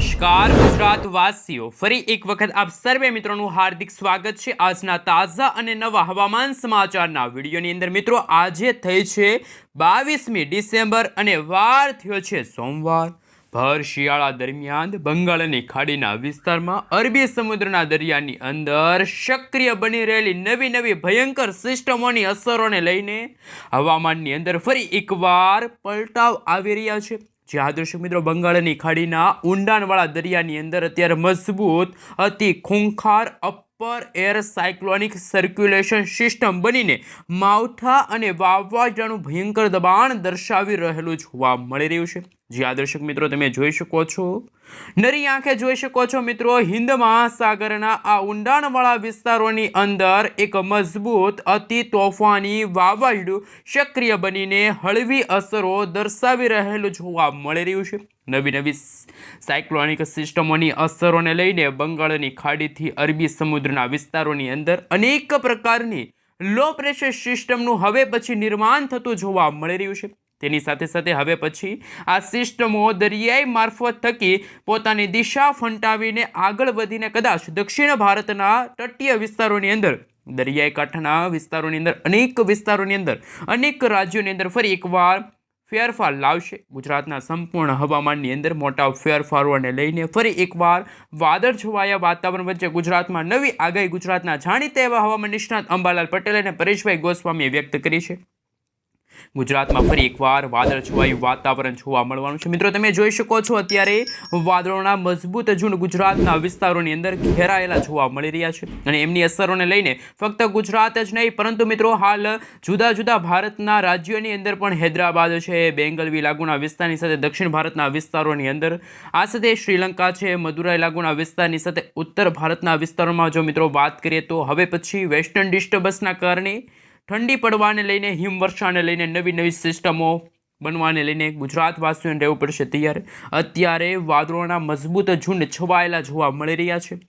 નમસ્કાર ગુજરાતવાસીઓ, ફરી એક વખત આપ સર્વે મિત્રોનું હાર્દિક સ્વાગત છે આજના તાજા અને નવા હવામાન સમાચારના વિડીયોની અંદર। મિત્રો, આજે થઈ છે 22મી ડિસેમ્બર અને વાર થયો છે સોમવાર। ભર શિયાળા દરમિયાન બંગાળની ખાડીના વિસ્તારમાં અરબી સમુદ્રના દરિયાની અંદર સક્રિય બની રહેલી નવી ભયંકર સિસ્ટમોની અસરોને લઈને હવામાનની અંદર ફરી એકવાર પલટાવ આવી રહ્યા છે। જ્યાં દર્શક મિત્રો, બંગાળની ખાડીના ઊંડાણવાળા દરિયાની અંદર અત્યારે મજબૂત અતિ ખૂંખાર upper air cyclonic circulation system બનીને માવઠા અને વાવાઝોડાનું ભયંકર દબાણ દર્શાવી રહેલું જોવા મળી રહ્યું છે। જ્યાં દર્શક મિત્રો, તમે જોઈ શકો છો, નરી આંખે જોઈ શકો છો મિત્રો, હિન્દ મહાસાગરના આ ઊંડાણવાળા વિસ્તારોની અંદર એક મજબૂત અતિ તોફાની વાવાઝોડું સક્રિય બનીને હળવી અસરો દર્શાવી રહેલું જોવા મળી રહ્યું છે। નવી સાયક્લોનિક સિસ્ટમોની અસરોને લઈને બંગાળની ખાડીથી અરબી સમુદ્રના વિસ્તારોની અંદર અનેક પ્રકારની લો પ્રેશર સિસ્ટમનું હવે પછી નિર્માણ થતું જોવા મળી રહ્યું છે। તેની સાથે સાથે હવે પછી આ સિસ્ટમો દરિયાઈ મારફત થકી પોતાની દિશા ફંટાવીને આગળ વધીને કદાચ દક્ષિણ ભારતના તટીય વિસ્તારોની અંદર, દરિયાઈ કાંઠાના વિસ્તારોની અંદર, અનેક વિસ્તારોની અંદર, અનેક રાજ્યોની અંદર ફરી એકવાર ફેરફાર લાવશે। ગુજરાતના સંપૂર્ણ હવામાનની અંદર મોટા ફેરફારોને લઈને ફરી એકવાર વાદળ છવાયા વાતાવરણ વચ્ચે ગુજરાતમાં નવી આગાહી ગુજરાતના જાણીતા એવા હવામાન નિષ્ણાત અંબાલાલ પટેલ અને પરેશભાઈ ગોસ્વામીએ વ્યક્ત કરી છે। ગુજરાતમાં ફરી એકવાર વાદળ છવાયું વાતાવરણ જોવા મળવાનું છે। મિત્રો, તમે જોઈ શકો છો, અત્યારે વાદળોના મજબૂત ઝુંડ ગુજરાતના વિસ્તારોની અંદર ઘેરાયેલા જોવા મળી રહ્યા છે અને એમની અસરોને લઈને ફક્ત ગુજરાત જ નહીં પરંતુ મિત્રો, હાલ જુદા જુદા ભારતના રાજ્યોની અંદર પણ હૈદરાબાદ છે, બેંગલવી લાગુના વિસ્તારની સાથે દક્ષિણ ભારતના વિસ્તારોની અંદર, આ સાથે શ્રીલંકા છે, મદુરાઈ લાગુના વિસ્તારની સાથે ઉત્તર ભારતના વિસ્તારોમાં જો મિત્રો વાત કરીએ તો હવે પછી વેસ્ટર્ન ડિસ્ટર્બન્સના કારણે ઠંડી પડવાને લઈને, હિમવર્ષાને લઈને, નવી સિસ્ટમો બનવાને લઈને ગુજરાતવાસીઓને રહેવું પડશે તૈયાર। અત્યારે વાદળોના મજબૂત ઝુંડ છવાયેલા જોવા મળી રહ્યા છે,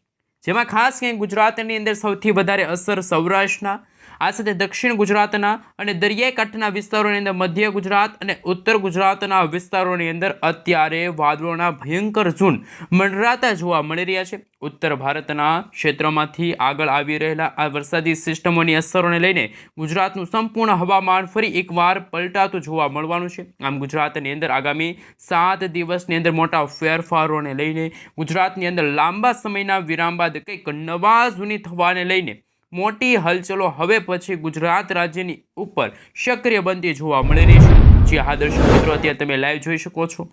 જેમાં ખાસ કરીને ગુજરાતની અંદર સૌથી વધારે અસર સૌરાષ્ટ્રના, આ સાથે દક્ષિણ ગુજરાતના અને દરિયાઈ કાંઠાના વિસ્તારોની અંદર, મધ્ય ગુજરાત અને ઉત્તર ગુજરાતના વિસ્તારોની અંદર અત્યારે વાદળોના ભયંકર ઝુંડ મંડરાતા જોવા મળી રહ્યા છે। ઉત્તર ભારતના ક્ષેત્રોમાંથી આગળ આવી રહેલા આ વરસાદી સિસ્ટમોની અસરોને લઈને ગુજરાતનું સંપૂર્ણ હવામાન ફરી એકવાર પલટાતું જોવા મળવાનું છે। આમ ગુજરાતની અંદર આગામી 7 દિવસની અંદર મોટા ફેરફારોને લઈને ગુજરાતની અંદર લાંબા સમયના વિરામ બાદ કંઈક નવા જૂની થવાને લઈને મોટી હલચલો હવે પછી ગુજરાત રાજ્યની ઉપર સક્રિય બનતી જોવા મળી રહી છે। જે હા દર્શક મિત્રો, અત્યારે તમે લાઈવ જોઈ શકો છો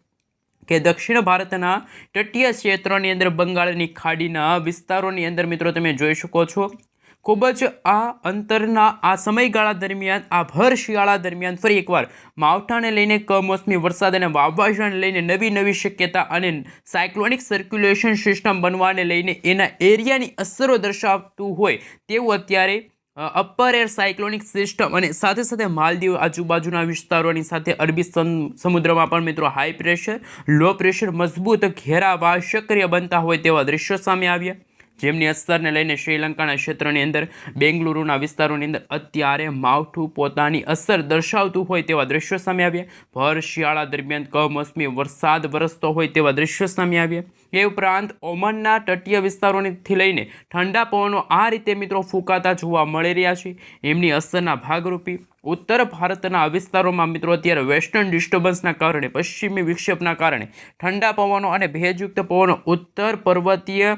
કે દક્ષિણ ભારતના તટીય ક્ષેત્રોની અંદર, બંગાળની ખાડીના વિસ્તારોની અંદર મિત્રો તમે જોઈ શકો છો, ખૂબ જ આ અંતરના આ સમયગાળા દરમિયાન, આ ભર શિયાળા દરમિયાન ફરી એકવાર માવઠાને લઈને, કમોસમી વરસાદ અને વાવાઝોડાને લઈને નવી શક્યતા અને સાયક્લોનિક સર્ક્યુલેશન સિસ્ટમ બનવાને લઈને એના એરિયાની અસરો દર્શાવતું હોય તેવું અત્યારે અપર એર સાયક્લોનિક સિસ્ટમ અને સાથે સાથે માલદીવ આજુબાજુના વિસ્તારોની સાથે અરબી સમુદ્રમાં પણ મિત્રો હાઈ પ્રેશર, લો પ્રેશર મજબૂત ઘેરાવા સક્રિય બનતા હોય તેવા દ્રશ્યો સામે આવ્યા, જેમની અસરને લઈને શ્રીલંકાના ક્ષેત્રની અંદર, બેંગલુરુના વિસ્તારોની અંદર અત્યારે માવઠું પોતાની અસર દર્શાવતું હોય તેવા દ્રશ્યો સામે આવ્યા। ભર શિયાળા દરમિયાન કમોસમી વરસાદ વરસતો હોય તેવા દ્રશ્યો સામે આવ્યા। એ ઉપરાંત ઓમાનના તટીય વિસ્તારોથી લઈને ઠંડા પવનો આ રીતે મિત્રો ફૂંકાતા જોવા મળી રહ્યા છે। એમની અસરના ભાગરૂપે ઉત્તર ભારતના વિસ્તારોમાં મિત્રો અત્યારે વેસ્ટર્ન ડિસ્ટર્બન્સના કારણે, પશ્ચિમી વિક્ષેપના કારણે ઠંડા પવનો અને ભેજયુક્ત પવનો ઉત્તર પર્વતીય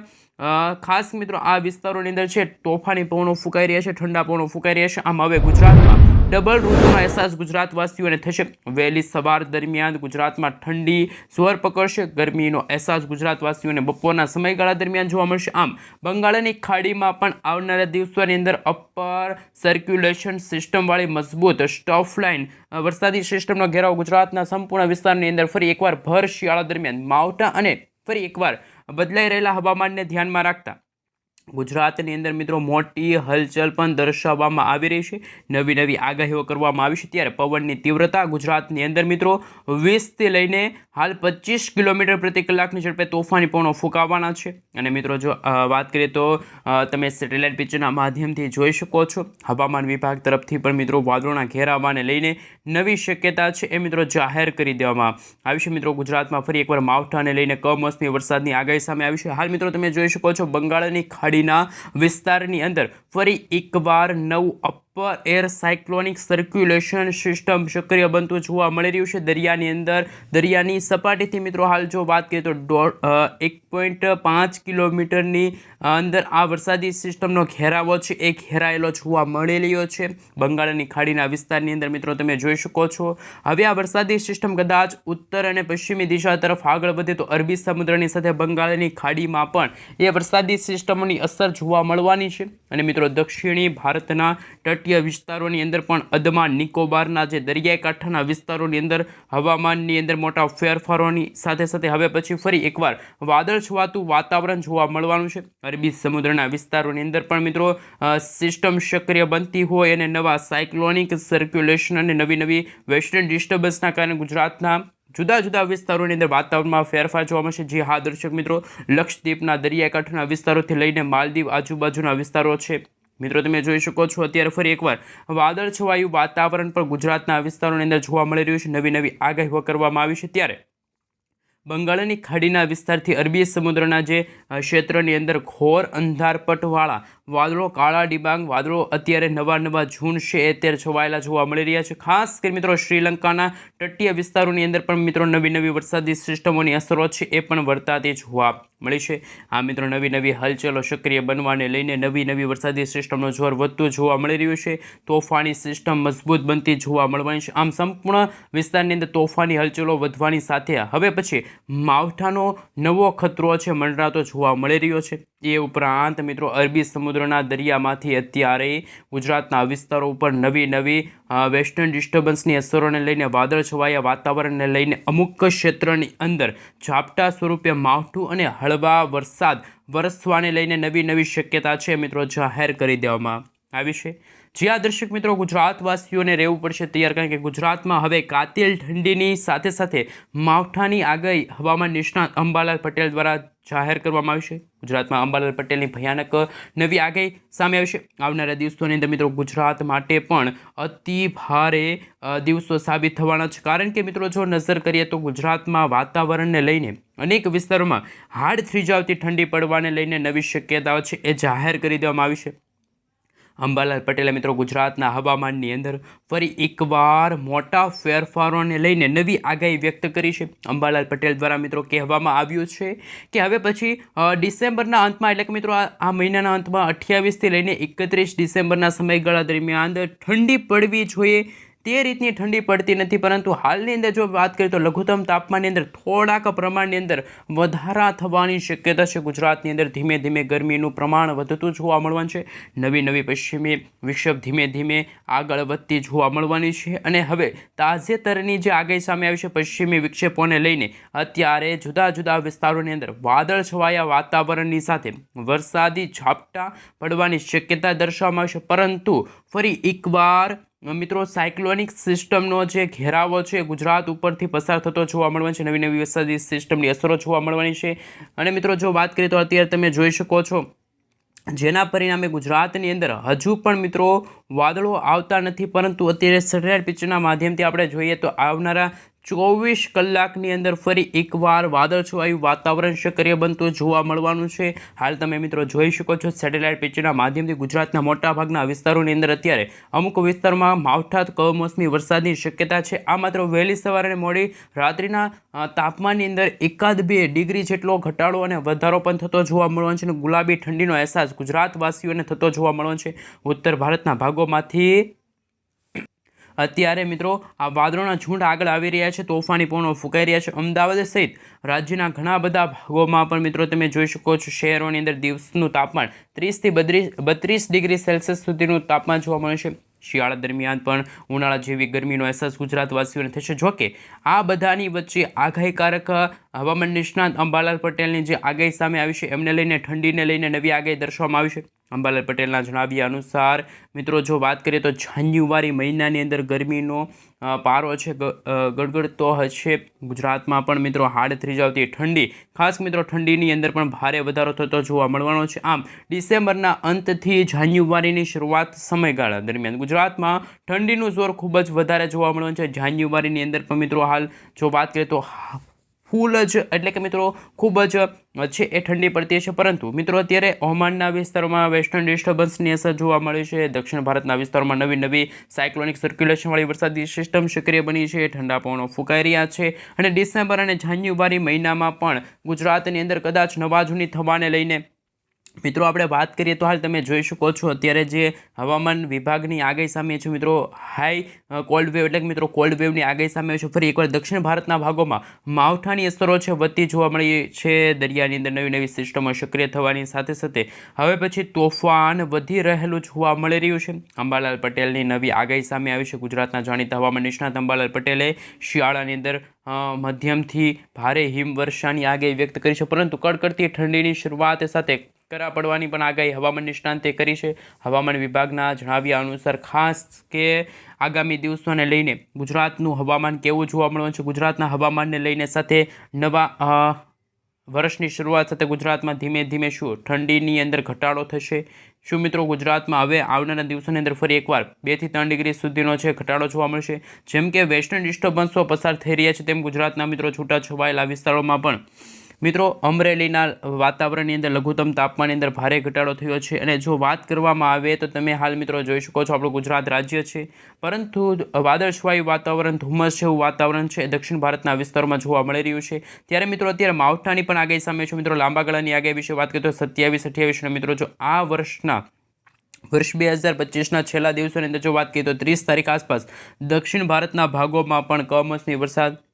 ખાસ મિત્રો આ વિસ્તારોની અંદર છે તોફાની પવનો ફૂંકાઈ રહ્યા છે, ઠંડા પવનો ફૂંકાઈ રહ્યા છે। આમ હવે ગુજરાતમાં ડબલ ઋતુનો અહેસાસ ગુજરાતવાસીઓને થશે। વહેલી સવાર દરમિયાન ગુજરાતમાં ઠંડી જોર પકડશે, ગરમીનો અહેસાસ ગુજરાતવાસીઓને બપોરના સમયગાળા દરમિયાન જોવા મળશે। આમ બંગાળની ખાડીમાં પણ આવનારા દિવસોની અંદર અપર સર્ક્યુલેશન સિસ્ટમવાળી મજબૂત સ્ટફ લાઇન વરસાદી સિસ્ટમનો ઘેરાવ ગુજરાતના સંપૂર્ણ વિસ્તારની અંદર ફરી એકવાર ભર શિયાળા દરમિયાન માવઠા અને ફરી એકવાર બદલાઈ રહેલા હવામાનને ધ્યાનમાં રાખતા ગુજરાતની અંદર મિત્રો મોટી હલચલ પણ દર્શાવવામાં આવી રહી છે, નવી નવી આગાહીઓ કરવામાં આવી છે। ત્યારે પવનની તીવ્રતા ગુજરાતની અંદર મિત્રો 20થી લઈને હાલ 25 કિલોમીટર પ્રતિ કલાકની ઝડપે તોફાની પવનો ફૂંકાવાના છે। અને મિત્રો જો વાત કરીએ તો તમે સેટેલાઇટ પિક્ચરના માધ્યમથી જોઈ શકો છો, હવામાન વિભાગ તરફથી પણ મિત્રો વાદળોના ઘેરાવાને લઈને નવી શક્યતા છે એ મિત્રો જાહેર કરી દેવામાં આવી છે। મિત્રો ગુજરાતમાં ફરી એકવાર માવઠાને લઈને કમોસમી વરસાદની આગાહી સામે આવી છે। હાલ મિત્રો તમે જોઈ શકો છો, બંગાળની ખાડીના વિસ્તારની અંદર ફરી એકવાર નવું upper air cyclonic circulation system સક્રિય બનતું જોવા મળી રહ્યું છે। દરિયાની અંદર દરિયાની સપાટીથી મિત્રો હાલ જો વાત કરીએ તો 1.5 કિલોમીટરની અંદર આ વરસાદી સિસ્ટમનો ઘેરાવો છે એ ઘેરાયેલો જોવા મળી રહ્યો છે બંગાળની ખાડીના વિસ્તારની અંદર। મિત્રો તમે જોઈ શકો છો, હવે આ વરસાદી સિસ્ટમ કદાચ ઉત્તર અને પશ્ચિમી દિશા તરફ આગળ વધે તો અરબી સમુદ્રની સાથે બંગાળની ખાડીમાં પણ એ વરસાદી સિસ્ટમોની અસર જોવા મળવાની છે। અને મિત્રો દક્ષિણી ભારતના તટીય વિસ્તારોની અંદર પણ અંદમાન નિકોબારના જે દરિયાઈ કાંઠાના વિસ્તારોની અંદર હવામાનની અંદર મોટા ફેરફારોની સાથે સાથે હવે પછી ફરી એકવાર વાદળ છવાતું વાતાવરણ જોવા મળવાનું છે। અરબી સમુદ્રના વિસ્તારોની અંદર પણ મિત્રો સિસ્ટમ સક્રિય બનતી હોય અને નવા સાયક્લોનિક સર્ક્યુલેશન અને નવી વેસ્ટર્ન ડિસ્ટર્બન્સના કારણે ગુજરાતના જુદા જુદા વિસ્તારોની અંદર વાતાવરણમાં ફેરફાર જોવા મળશે। જે હા દર્શક મિત્રો, લક્ષદ્વીપના દરિયાકાંઠાના વિસ્તારોથી લઈને માલદીવ આજુબાજુના વિસ્તારો છે મિત્રો તમે જોઈ શકો છો, અત્યારે ફરી એકવાર વાદળ છવાયું વાતાવરણ પણ ગુજરાતના વિસ્તારોની અંદર જોવા મળી રહ્યું છે। નવી આગાહીઓ કરવામાં આવી છે। ત્યારે બંગાળની ખાડીના વિસ્તારથી અરબી સમુદ્રના જે ક્ષેત્રની અંદર ઘોર અંધારપટવાળા વાદળો, કાળા ડિબાંગ વાદળો અત્યારે નવા ઝૂંડ છે એ અત્યારે છવાયેલા જોવા મળી રહ્યા છે। ખાસ કરી મિત્રો શ્રીલંકાના તટીય વિસ્તારોની અંદર પણ મિત્રો નવી વરસાદી સિસ્ટમોની અસરો છે એ પણ વર્તાતી જોવા મળી છે। આ મિત્રો નવી હલચલો સક્રિય બનવાને લઈને નવી વરસાદી સિસ્ટમનો જોર વધતું જોવા મળી રહ્યું છે। તોફાની સિસ્ટમ મજબૂત બનતી જોવા મળવાની છે। આમ સંપૂર્ણ વિસ્તારની અંદર તોફાની હલચલો વધવાની સાથે હવે પછી માવઠાનો નવો ખતરો છે મંડરાતો જોવા મળી રહ્યો છે। એ ઉપરાંત મિત્રો અરબી સમુદ્રના દરિયામાંથી અત્યારે ગુજરાતના વિસ્તારો ઉપર નવી વેસ્ટર્ન ડિસ્ટર્બન્સની અસરોને લઈને વાદળ છવાયા વાતાવરણને લઈને અમુક ક્ષેત્રની અંદર ઝાપટા સ્વરૂપે માવઠું અને હળવા વરસાદ વરસવાને લઈને નવી શક્યતા છે મિત્રો જાહેર કરી દેવામાં આવી છે। જ્યાં દર્શક મિત્રો ગુજરાતવાસીઓને રહેવું પડશે તૈયાર, કારણ કે ગુજરાતમાં હવે કાતિલ ઠંડીની સાથે સાથે માવઠાની આગાહી હવામાન નિષ્ણાત અંબાલાલ પટેલ દ્વારા જાહેર કરવામાં આવી છે। ગુજરાતમાં અંબાલાલ પટેલની ભયાનક નવી આગાહી સામે આવી છે। આવનારા દિવસોની અંદર મિત્રો ગુજરાત માટે પણ અતિ ભારે દિવસો સાબિત થવાના છે, કારણ કે મિત્રો જો નજર કરીએ તો ગુજરાતમાં વાતાવરણને લઈને અનેક વિસ્તારોમાં હાડ થીજાવતી ઠંડી પડવાને લઈને નવી શક્યતાઓ છે એ જાહેર કરી દેવામાં આવી છે। અંબાલાલ પટેલે મિત્રો ગુજરાતના હવામાનની અંદર ફરી એકવાર મોટા ફેરફારોને લઈને નવી આગાહી વ્યક્ત કરી છે। અંબાલાલ પટેલ દ્વારા મિત્રો કહેવામાં આવ્યું છે કે હવે પછી ડિસેમ્બરના અંતમાં, એટલે કે મિત્રો આ મહિનાના અંતમાં 28થી લઈને 31 ડિસેમ્બરના સમયગાળા દરમિયાન ઠંડી પડવી જોઈએ તે રીતની ઠંડી પડતી નથી, પરંતુ હાલની અંદર જો વાત કરીએ તો લઘુત્તમ તાપમાનની અંદર થોડાક પ્રમાણની અંદર વધારા થવાની શક્યતા છે। ગુજરાતની અંદર ધીમે ધીમે ગરમીનું પ્રમાણ વધતું જોવા મળવાનું છે। નવી પશ્ચિમી વિક્ષેપ ધીમે આગળ વધતી જોવા મળવાની છે। અને હવે તાજેતરની જે આગાહી સામે આવી છે પશ્ચિમી વિક્ષેપોને લઈને અત્યારે જુદા વિસ્તારોની અંદર વાદળ છવાયા વાતાવરણની સાથે વરસાદી ઝાપટા પડવાની શક્યતા દર્શાવવામાં આવી છે। પરંતુ ફરી એકવાર મિત્રો સાયક્લોનિક સિસ્ટમનો જે ઘેરાવો છે ગુજરાત ઉપરથી પસાર થતો જોવા મળવાનો છે। નવી વરસાદી સિસ્ટમની અસરો જોવા મળવાની છે। અને મિત્રો જો વાત કરીએ તો અત્યારે તમે જોઈ શકો છો, જેના પરિણામે ગુજરાતની અંદર હજુ પણ મિત્રો વાદળો આવતા નથી, પરંતુ અત્યારે સેટેલાઇટ પિક્ચરના માધ્યમથી આપણે જોઈએ તો આવનારા 24 કલાકની અંદર ફરી એકવાર વાદળછવાયું વાતાવરણ સક્રિય બનતું જોવા મળવાનું છે। હાલ તમે મિત્રો જોઈ શકો છો સેટેલાઇટ પિક્ચરના માધ્યમથી ગુજરાતના મોટાભાગના વિસ્તારોની અંદર અત્યારે અમુક વિસ્તારમાં માવઠા કમોસમી વરસાદની શક્યતા છે। આ માત્ર વહેલી સવારે અને મોડી રાત્રિના તાપમાનની અંદર 1-2 ડિગ્રી જેટલો ઘટાડો અને વધારો પણ થતો જોવા મળવાનો છે। અને ગુલાબી ઠંડીનો અહેસાસ ગુજરાતવાસીઓને થતો જોવા મળવાનો છે। ઉત્તર ભારતના ભાગોમાંથી અત્યારે મિત્રો આ વાદળોના ઝુંડ આગળ આવી રહ્યા છે, તોફાની પવનો ફૂંકાઈ રહ્યા છે। અમદાવાદ સહિત રાજ્યના ઘણા બધા ભાગોમાં પણ મિત્રો તમે જોઈ શકો છો, શહેરોની અંદર દિવસનું તાપમાન 30 થી 32 ડિગ્રી સેલ્સિયસ સુધીનું તાપમાન જોવા મળે છે। શિયાળા દરમિયાન પણ ઉનાળા જેવી ગરમીનો અહેસાસ ગુજરાતવાસીઓને થશે. જોકે આ બધાની વચ્ચે આગાહીકારક હવામાન નિષ્ણાત અંબાલાલ પટેલની જે આગાહી સામે આવી છે એમને લઈને ઠંડીને લઈને નવી આગાહી દર્શાવવામાં આવી છે. અંબાલાલ પટેલના જણાવ્યા અનુસાર મિત્રો જો વાત કરીએ તો જાન્યુઆરી મહિનાની અંદર ગરમીનો પારો છે ગડગડતો હશે. ગુજરાતમાં પણ મિત્રો હાડ થીજાવતી ઠંડી, ખાસ મિત્રો ઠંડીની અંદર પણ ભારે વધારો થતો જોવા મળવાનો છે. આમ ડિસેમ્બરના અંતથી જાન્યુઆરીની શરૂઆત સમયગાળા દરમિયાન ગુજરાતમાં ઠંડીનું જોર ખૂબ જ વધારે જોવા મળવાનું છે. જાન્યુઆરીની અંદર પણ મિત્રો હાલ જો વાત કરીએ તો ફૂલ જ એટલે કે મિત્રો ખૂબ જ છે એ ઠંડી પડતી હશે. પરંતુ મિત્રો અત્યારે ઓમાનના વિસ્તારોમાં વેસ્ટર્ન ડિસ્ટર્બન્સની અસર જોવા મળી છે. દક્ષિણ ભારતના વિસ્તારોમાં નવી સાયક્લોનિક સર્ક્યુલેશનવાળી વરસાદી સિસ્ટમ સક્રિય બની છે. ઠંડા પવનો ફૂંકાઈ રહ્યા છે અને ડિસેમ્બર અને જાન્યુઆરી મહિનામાં પણ ગુજરાતની અંદર કદાચ નવાજૂની થવાને લઈને મિત્રો આપણે વાત કરીએ તો હાલ તમે જોઈ શકો છો અત્યારે જે હવામાન વિભાગની આગાહી સામે છે મિત્રો હાઈ કોલ્ડ વેવ એટલે કે મિત્રો કોલ્ડ વેવની આગાહી સામે છે. ફરી એકવાર દક્ષિણ ભારતના ભાગોમાં માવઠાની અસરો છે વધતી જોવા મળી છે. દરિયાની અંદર નવી સિસ્ટમો સક્રિય થવાની સાથે સાથે હવે પછી તોફાન વધી રહેલું જોવા મળી રહ્યું છે. અંબાલાલ પટેલની નવી આગાહી સામે આવી છે. ગુજરાતના જાણીતા હવામાન નિષ્ણાત અંબાલાલ પટેલે શિયાળાની અંદર મધ્યમથી ભારે હિમવર્ષાની આગાહી વ્યક્ત કરી છે. પરંતુ કડકડતી ઠંડીની શરૂઆત સાથે કરા પડવાની પણ આગાહી હવામાન નિષ્ણાંતે કરી છે. હવામાન વિભાગના જણાવ્યા અનુસાર ખાસ કે આગામી દિવસોને લઈને ગુજરાતનું હવામાન કેવું જોવા મળવાનું છે. ગુજરાતના હવામાનને લઈને સાથે નવા વર્ષની શરૂઆત સાથે ગુજરાતમાં ધીમે ધીમે શું ઠંડીની અંદર ઘટાડો થશે? શું મિત્રો ગુજરાતમાં હવે આવનારા દિવસોની અંદર ફરી એકવાર 2 થી 3 ડિગ્રી સુધીનો છે ઘટાડો જોવા મળશે? જેમ કે વેસ્ટર્ન ડિસ્ટર્બન્સો પસાર થઈ રહ્યા છે તેમ ગુજરાતના મિત્રો છૂટાછવાયેલા વિસ્તારોમાં પણ મિત્રો અમરેલીના વાતાવરણની અંદર લઘુત્તમ તાપમાનની અંદર ભારે ઘટાડો થયો છે. અને જો વાત કરવામાં આવે તો તમે હાલ મિત્રો જોઈ શકો છો આપણું ગુજરાત રાજ્ય છે, પરંતુ વાદળછવાયું વાતાવરણ, ધુમ્મસ જેવું વાતાવરણ છે દક્ષિણ ભારતના વિસ્તારોમાં જોવા મળી રહ્યું છે. ત્યારે મિત્રો અત્યારે માવઠાની પણ આગાહી સામે છે. મિત્રો લાંબા ગાળાની આગાહી વિશે વાત કરીએ તો 27-28 મિત્રો જો આ વર્ષ 2025ના છેલ્લા દિવસોની અંદર જો વાત કરીએ તો 30 તારીખ આસપાસ દક્ષિણ ભારતના ભાગોમાં પણ કમોસમી વરસાદ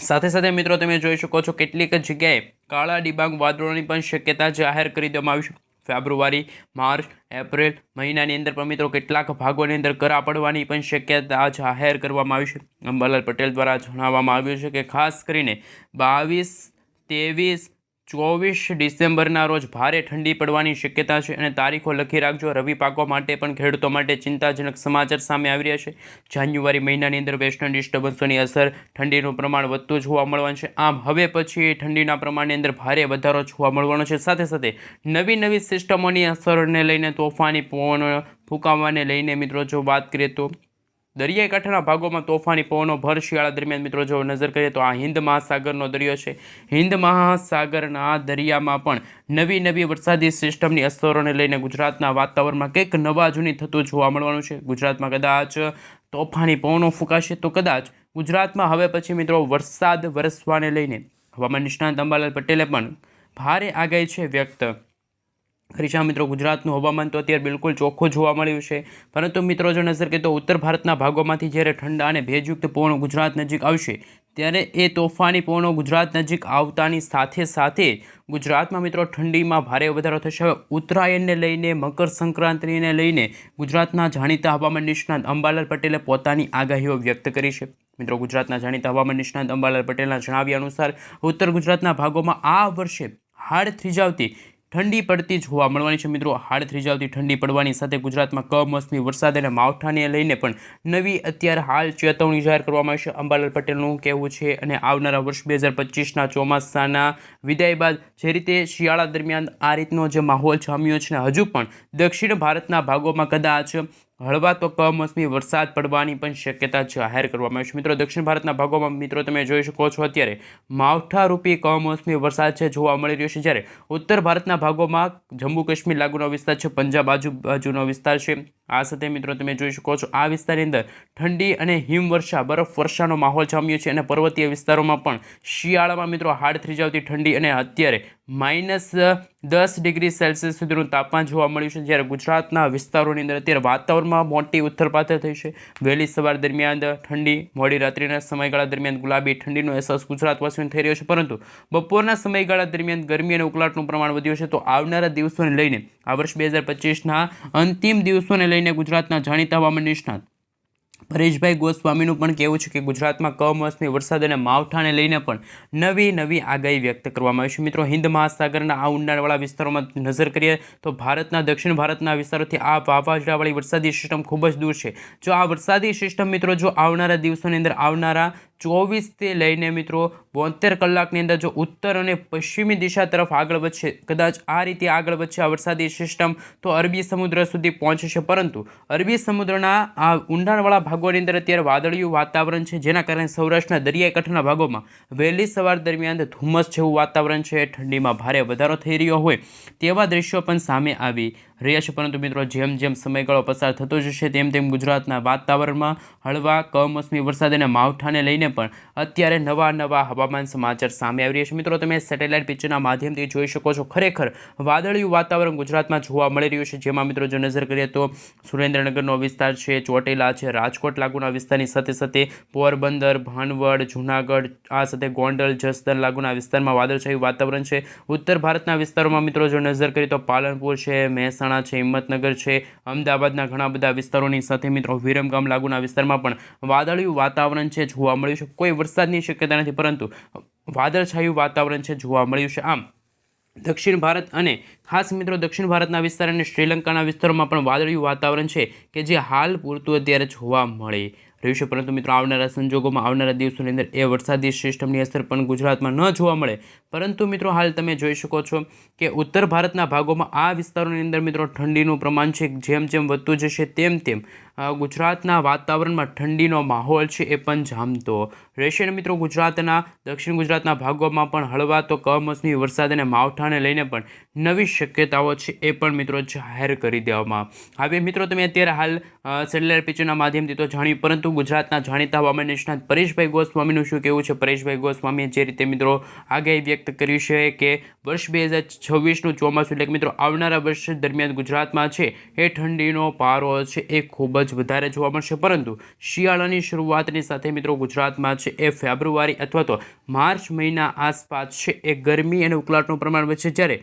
સાથે સાથે મિત્રો તમે જોઈ શકો છો કેટલીક જગ્યાએ કાળા ડિબાંગ વાદળોની પણ શક્યતા જાહેર કરી દેવામાં આવી છે. ફેબ્રુઆરી, માર્ચ, એપ્રિલ મહિનાની અંદર પણ મિત્રો કેટલાક ભાગોની અંદર કરા પડવાની પણ શક્યતા જાહેર કરવામાં આવી છે. અંબાલાલ પટેલ દ્વારા જણાવવામાં આવ્યું છે કે ખાસ કરીને 22, 23, 24 ડિસેમ્બરના રોજ ભારે ઠંડી પડવાની શક્યતા છે અને તારીખો લખી રાખજો. રવિ પાકો માટે પણ ખેડૂતો માટે ચિંતાજનક સમાચાર સામે આવી રહ્યા છે. જાન્યુઆરી મહિનાની અંદર વેસ્ટર્ન ડિસ્ટર્બન્સોની અસર, ઠંડીનું પ્રમાણ વધતું જોવા મળવાનું છે. આમ હવે પછી ઠંડીના પ્રમાણની અંદર ભારે વધારો જોવા મળવાનો છે. સાથે સાથે નવી સિસ્ટમોની અસરને લઈને તોફાની પવનો ફૂંકાવાને લઈને મિત્રો જો વાત કરીએ તો દરિયાઈ કાંઠાના ભાગોમાં તોફાની પવનો ભર શિયાળા દરમિયાન મિત્રો જો નજર કરીએ તો આ હિન્દ મહાસાગરનો દરિયો છે. હિન્દ મહાસાગરના દરિયામાં પણ નવી વરસાદી સિસ્ટમની અસરોને લઈને ગુજરાતના વાતાવરણમાં કંઈક નવા જૂની થતું જોવા મળવાનું છે. ગુજરાતમાં કદાચ તોફાની પવનો ફૂંકાશે તો કદાચ ગુજરાતમાં હવે પછી મિત્રો વરસાદ વરસવાને લઈને હવામાન નિષ્ણાત અંબાલાલ પટેલે પણ ભારે આગાહી છે વ્યક્ત કરી છે. મિત્રો ગુજરાતનું હવામાન તો અત્યારે બિલકુલ ચોખ્ખું જોવા મળ્યું છે, પરંતુ મિત્રો જો નજર કરીએ તો ઉત્તર ભારતના ભાગોમાંથી જ્યારે ઠંડા અને ભેજયુક્ત પવનો ગુજરાત નજીક આવશે ત્યારે એ તોફાની પવનો ગુજરાત નજીક આવતાની સાથે સાથે ગુજરાતમાં મિત્રો ઠંડીમાં ભારે વધારો થશે. હવે ઉત્તરાયણને લઈને, મકર સંક્રાંતિને લઈને ગુજરાતના જાણીતા હવામાન નિષ્ણાત અંબાલાલ પટેલે પોતાની આગાહીઓ વ્યક્ત કરી છે. મિત્રો ગુજરાતના જાણીતા હવામાન નિષ્ણાત અંબાલાલ પટેલના જણાવ્યા અનુસાર ઉત્તર ગુજરાતના ભાગોમાં આ વર્ષે હાડ થીજાવતી ઠંડી પડતી જોવા મળવાની છે. મિત્રો હાડ થીજાવતી ઠંડી પડવાની સાથે ગુજરાતમાં કમોસમી વરસાદ અને માવઠાને લઈને પણ નવી અત્યારે હાલ ચેતવણી જાહેર કરવામાં આવશે અંબાલાલ પટેલનું કહેવું છે. અને આવનારા વર્ષ 2025ના ચોમાસાના વિદાય બાદ જે રીતે શિયાળા દરમિયાન આ રીતનો જે માહોલ જામ્યો છે ને હજુ પણ દક્ષિણ ભારતના ભાગોમાં કદાચ હળવા તો કમોસમી વરસાદ પડવાની પણ શક્યતા જાહેર કરવામાં આવી છે. મિત્રો દક્ષિણ ભારતના ભાગોમાં મિત્રો તમે જોઈ શકો છો અત્યારે માવઠારૂપી કમોસમી વરસાદ છે જોવા મળી રહ્યો છે. જ્યારે ઉત્તર ભારતના ભાગોમાં જમ્મુ કાશ્મીર લાગુનો વિસ્તાર છે, પંજાબ આજુબાજુનો વિસ્તાર છે. આ સાથે મિત્રો તમે જોઈ શકો છો આ વિસ્તારની અંદર ઠંડી અને હિમવર્ષા, બરફ વર્ષાનો માહોલ જામ્યો છે અને પર્વતીય વિસ્તારોમાં પણ શિયાળામાં મિત્રો હાડ થીજાવતી ઠંડી અને અત્યારે -10 ડિગ્રી સેલ્સિયસ સુધીનું તાપમાન જોવા મળ્યું છે. જ્યારે ગુજરાતના વિસ્તારોની અંદર અત્યારે વાતાવરણમાં મોટી ઉથલપાથલ થઈ છે. વહેલી સવાર દરમિયાન ઠંડી, મોડી રાત્રિના સમયગાળા દરમિયાન ગુલાબી ઠંડીનો અહેસાસ ગુજરાતવાસીઓને થઈ રહ્યો છે, પરંતુ બપોરના સમયગાળા દરમિયાન ગરમી અને ઉકળાટનું પ્રમાણ વધ્યું છે. તો આવનારા દિવસોને લઈને આ વર્ષ 2025ના અંતિમ દિવસોને લઈને લઈને ગુજરાતના જાણીતા હવામાન નિષ્ણાત પરેશભાઈ ગોસ્વામીનું પણ કહેવું છે કે ગુજરાતમાં કમોસમી વરસાદ અને માવઠાને લઈને પણ નવી આગાહી વ્યક્ત કરવામાં આવી છે. મિત્રો, હિન્દ મહાસાગરના આ ઊંડાણવાળા વિસ્તારોમાં નજર કરીએ તો ભારતના દક્ષિણ ભારતના વિસ્તારોથી આ વાવાઝોડાવાળી વરસાદી સિસ્ટમ ખૂબ જ દૂર છે. જો આ વરસાદી સિસ્ટમ મિત્રો જો આવનારા દિવસોની અંદર આવનારા 24થી લઈને મિત્રો 72 કલાકની અંદર જો ઉત્તર અને પશ્ચિમી દિશા તરફ આગળ વધશે, કદાચ આ રીતે આગળ વધશે આ વરસાદી સિસ્ટમ, તો અરબી સમુદ્ર સુધી પહોંચશે. પરંતુ અરબી સમુદ્રના આ ઊંડાણવાળા ભાગોની અંદર અત્યારે વાદળિયું વાતાવરણ છે, જેના કારણે સૌરાષ્ટ્રના દરિયાઈ કાંઠાના ભાગોમાં વહેલી સવાર દરમિયાન ધુમ્મસ જેવું વાતાવરણ છે, ઠંડીમાં ભારે વધારો થઈ રહ્યો હોય તેવા દ્રશ્યો પણ સામે આવી રહ્યા છે. પરંતુ મિત્રો, જેમ જેમ સમયગાળો પસાર થતો જશે તેમ તેમ ગુજરાતના વાતાવરણમાં હળવા કમોસમી વરસાદ અને માવઠાને લઈને પણ અત્યારે નવા હવામાન સમાચાર સામે આવી રહ્યા છે. મિત્રો, તમે સેટેલાઇટ પિક્ચરના માધ્યમથી જોઈ શકો છો, ખરેખર વાદળિયું વાતાવરણ ગુજરાતમાં જોવા મળી રહ્યું છે. જેમાં મિત્રો જો નજર કરીએ તો સુરેન્દ્રનગરનો વિસ્તાર છે, ચોટીલા છે, રાજકોટ લાગુના વિસ્તારની સાથે સાથે પોરબંદર, ભાનવડ, જૂનાગઢ, આ સાથે ગોંડલ, જસદણ લાગુના વિસ્તારમાં વાદળછાયું વાતાવરણ છે. ઉત્તર ભારતના વિસ્તારોમાં મિત્રો જો નજર કરીએ તો પાલનપુર છે, મહેસાણા છે, હિંમતનગર છે, અમદાવાદના ઘણા બધા વિસ્તારોની સાથે મિત્રો વિરમગામ લાગુના વિસ્તારમાં પણ વાદળિયું વાતાવરણ છે જોવા મળ્યું છે. કોઈ વરસાદની શક્યતા નથી, પરંતુ વાદળછાયું વાતાવરણ છે જોવા મળ્યું છે. આમ દક્ષિણ ભારત અને ખાસ મિત્રો દક્ષિણ ભારતના વિસ્તાર અને શ્રીલંકાના વિસ્તારોમાં પણ વાદળિયું વાતાવરણ છે કે જે હાલ પૂરતું અત્યારે જોવા મળે રહ્યું છે. પરંતુ મિત્રો આવનારા સંજોગોમાં આવનારા દિવસોની અંદર એ વરસાદી સિસ્ટમની અસર પણ ગુજરાતમાં ન જોવા મળે. પરંતુ મિત્રો હાલ તમે જોઈ શકો છો કે ઉત્તર ભારતના ભાગોમાં આ વિસ્તારોની અંદર મિત્રો ઠંડીનું પ્રમાણ છે જેમ જેમ વધતું જશે તેમ તેમ ગુજરાતના વાતાવરણમાં ઠંડીનો માહોલ છે એ પણ જામતો રહેશે. અને મિત્રો ગુજરાતના દક્ષિણ ગુજરાતના ભાગોમાં પણ હળવા તો કમોસમી વરસાદ અને માવઠાને લઈને પણ નવી શક્યતાઓ છે એ પણ મિત્રો જાહેર કરી દેવામાં આવી. મિત્રો તમે અત્યારે હાલ સેટેલાઇટ પિક્ચરના માધ્યમથી તો જાણ્યું, પરંતુ ગુજરાતના જાણીતા હવામાન નિષ્ણાત પરેશભાઈ ગોસ્વામીનું શું કહેવું છે? પરેશભાઈ ગોસ્વામીએ જે રીતે મિત્રો આગાહી વ્યક્ત કરી છે કે વર્ષ 2026નું ચોમાસું એટલે કે મિત્રો આવનારા વર્ષ દરમિયાન ગુજરાતમાં છે એ ઠંડીનો પારો છે એ ખૂબ જ વધારે જોવા મળશે. પરંતુ શિયાળાની શરૂઆતની સાથે મિત્રો ગુજરાતમાં છે એ ફેબ્રુઆરી અથવા તો માર્ચ મહિના આસપાસ છે એ ગરમી અને ઉકળાટનું પ્રમાણ વધશે, જ્યારે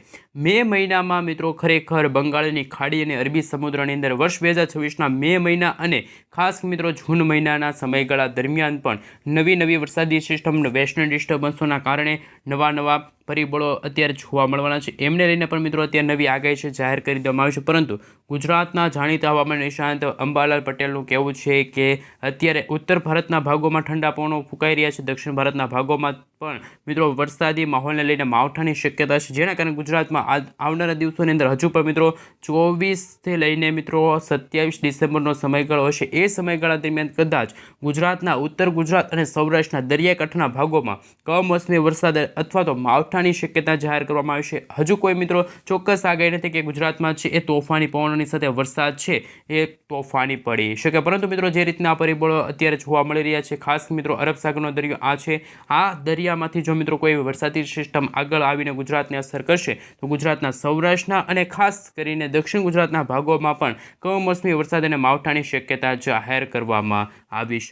મે મહિનામાં મિત્રો ખરેખર બંગાળની ખાડી અને અરબી સમુદ્રની અંદર વર્ષ 2026ના મે મહિના અને ખાસ મિત્રો જૂન મહિનાના સમયગાળા દરમિયાન પણ નવી વરસાદી સિસ્ટમ વેસ્ટર્ન ડિસ્ટર્બન્સોના કારણે નવા પરિબળો અત્યારે જોવા મળવાના છે. એમને લઈને પણ મિત્રો અત્યારે નવી આગાહી છે જાહેર કરી દેવામાં આવી છે. પરંતુ ગુજરાતના જાણીતા હવામાન નિષ્ણાત અંબાલાલ પટેલનું કહેવું છે કે અત્યારે ઉત્તર ભારતના ભાગોમાં ઠંડા પવનો ફૂંકાઈ રહ્યા છે, દક્ષિણ ભારતના ભાગોમાં પણ મિત્રો વરસાદી માહોલને લઈને માવઠાની શક્યતા છે, જેના કારણે ગુજરાતમાં આવનારા દિવસોની અંદર હજુ પણ મિત્રો 24થી લઈને મિત્રો 27 ડિસેમ્બરનો સમયગાળો હશે. એ સમયગાળા દરમિયાન કદાચ ગુજરાતના ઉત્તર ગુજરાત અને સૌરાષ્ટ્રના દરિયાકાંઠાના ભાગોમાં કમોસમી વરસાદ અથવા તો માવઠાની શક્યતા જાહેર કરવામાં આવી છે. હજુ કોઈ મિત્રો ચોક્કસ આગાહી નથી કે ગુજરાતમાં છે એ તોફાની પવનોની સાથે વરસાદ છે એ તોફાની પડી શકે. પરંતુ મિત્રો જે રીતના પરિબળો અત્યારે જોવા મળી રહ્યા છે, ખાસ મિત્રો અરબ સાગરનો દરિયો આ છે, આ દરિયામાંથી જો મિત્રો કોઈ વરસાદી સિસ્ટમ આગળ આવીને ગુજરાતને અસર કરશે તો ગુજરાતના સૌરાષ્ટ્રના અને ખાસ કરીને દક્ષિણ ગુજરાતના ભાગોમાં પણ કમોસમી વરસાદ અને માવઠાની શક્યતા જાહેર કરવામાં આવી છે.